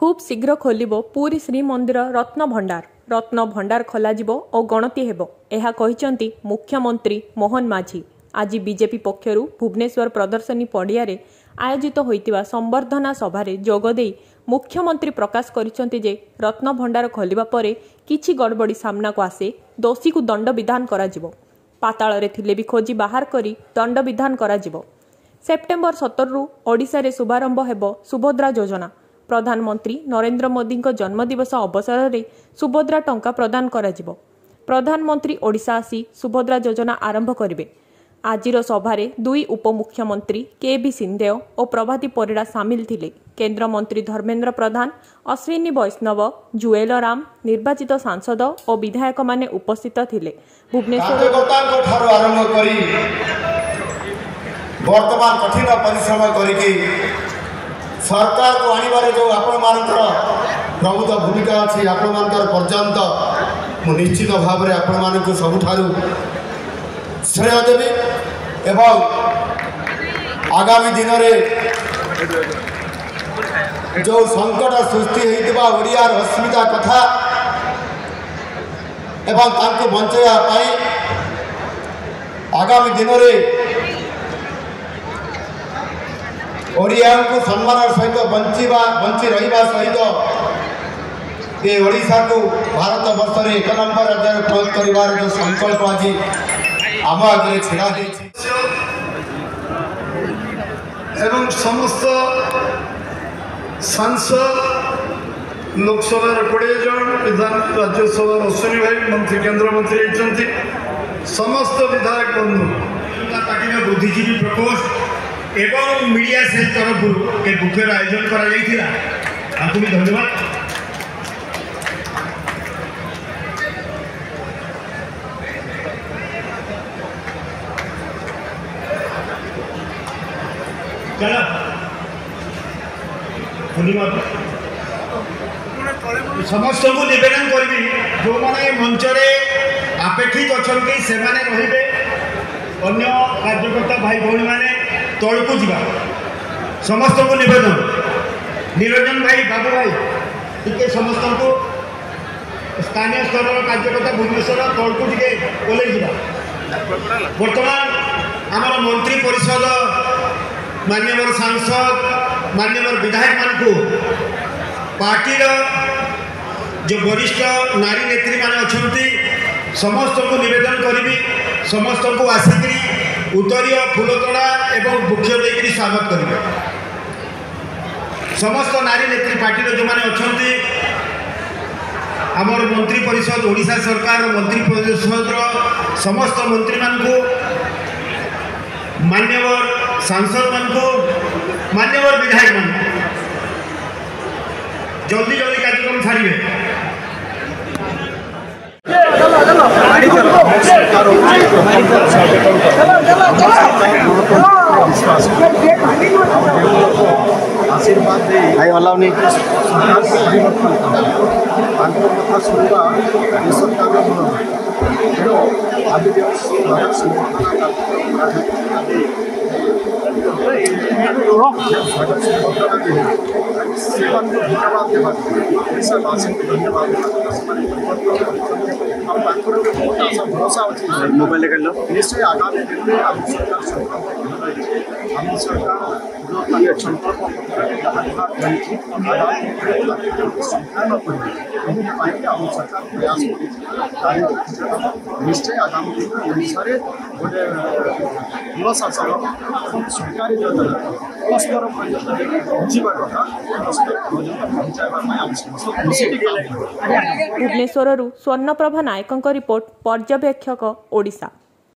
खूब शीघ्र खोलिबो पुरी श्रीमंदिर रत्न भंडार खोलाजिबो और गणति हेबो एहा कहिसंती मुख्यमंत्री मोहन माझी। आज बीजेपी पक्षरु भुवनेश्वर प्रदर्शनी पड़ियारे आयोजित होइतिबा संबर्धना सभारे जोगदेई मुख्यमंत्री प्रकाश करिसंती जे रत्न भंडार खोलिबा परे किछि गड़बड़ी सामना को आसे दोषी को दंड विधान कराजिबो। पाताଳରେ थिले भी खोजी बाहर करी दंड विधान कराजिबो। सेप्टेम्बर 17 रु ओडिशा रे शुभारंभ हेबो सुभद्रा योजना। प्रधानमंत्री नरेंद्र मोदी जन्मदिवस अवसर में सुभद्रा टंका प्रदान कराजिबो। प्रधानमंत्री ओडिशा आसी सुभद्रा योजना आरंभ करिवे। आजिर सभारे दुई उपमुख्यमंत्री के सिंहदेव और प्रभाती परिड़ा सामिल थिले। केंद्र मंत्री धर्मेंद्र प्रधान, अश्विनी वैष्णव, जुएल राम, निर्वाचित सांसद और विधायक माने उपस्थित थिले। भुवनेश्वर वर्तमान कठिन परिश्रम करके सरकार को आनिबारे जो आपण मानकर प्रमुख भूमिका अच्छी आपण मानकर पर्यंत मु निश्चित भाव में आपण मानक सबुठारु श्रेय देवी एवं आगामी दिन में जो संकट सृष्टि होइतिबा ओडियार अस्मिता कथा एवं तांको बंचाइया पाई आगामी दिन में ओडिया को सम्मान सहित बंची रहा सहित ये ओडिशा को भारत वर्ष में 1 नंबर राज्य प्रयोग कर जो संकल्प आज आम आगे छिड़ा एवं समस्त सांसद लोकसभा 20 जन विधान राज्यसभा अश्विनी भाई मंत्री केंद्र मंत्री होती समस्त विधायक बंधु पार्टी में बुद्धिजीवी प्रकोष्ठ एवं मीडिया सेल तरफ एक बुफेर आयोजन करा आपको भी धन्यवाद। चलो समस्त को निवेदन करी जो मैंने मंच अपेक्षित अच्छा से रे अन्य कार्यकर्ता भाई भौणी मैंने तौक जा समस्त को निवेदन निरंजन भाई बाबू भाई टे समस्त को स्थानीय स्तर कार्यकर्ता भुवनेश्वर तौक टे ओल्ल बर्तमान आम मंत्री परिषद माननीय सांसद माननीय विधायक मान को पार्टी जो वरिष्ठ नारी नेत्री मान अच्छा समस्त को निवेदन करी समस्त को आसिक उत्तरीय फूलतोड़ा एवं वृक्ष देकर स्वागत करेंगे। समस्त नारी नेत्री पार्टी जो मैंने अच्छा आमर मंत्री परिषद ओडिशा सरकार मंत्री परिषद समस्त मंत्री मान को मान्यवर सांसद मान को मान्यवर विधायक मान जल्दी जल्दी कार्यक्रम छाड़े आशीर्वाद दे अलाउनी कथा शुणा सरकार भरोसा अच्छे मोबाइल कर लो निश्चय आगामी दिन में हम सरकार प्रयास निश्चय आगामी दिन ओडिशा गोटे भल शासन सरकारी परस्पर पहुँचा कथा भुवनेश्वर स्वर्णप्रभा नायकों रिपोर्ट पर्यवेक्षक ओडिशा।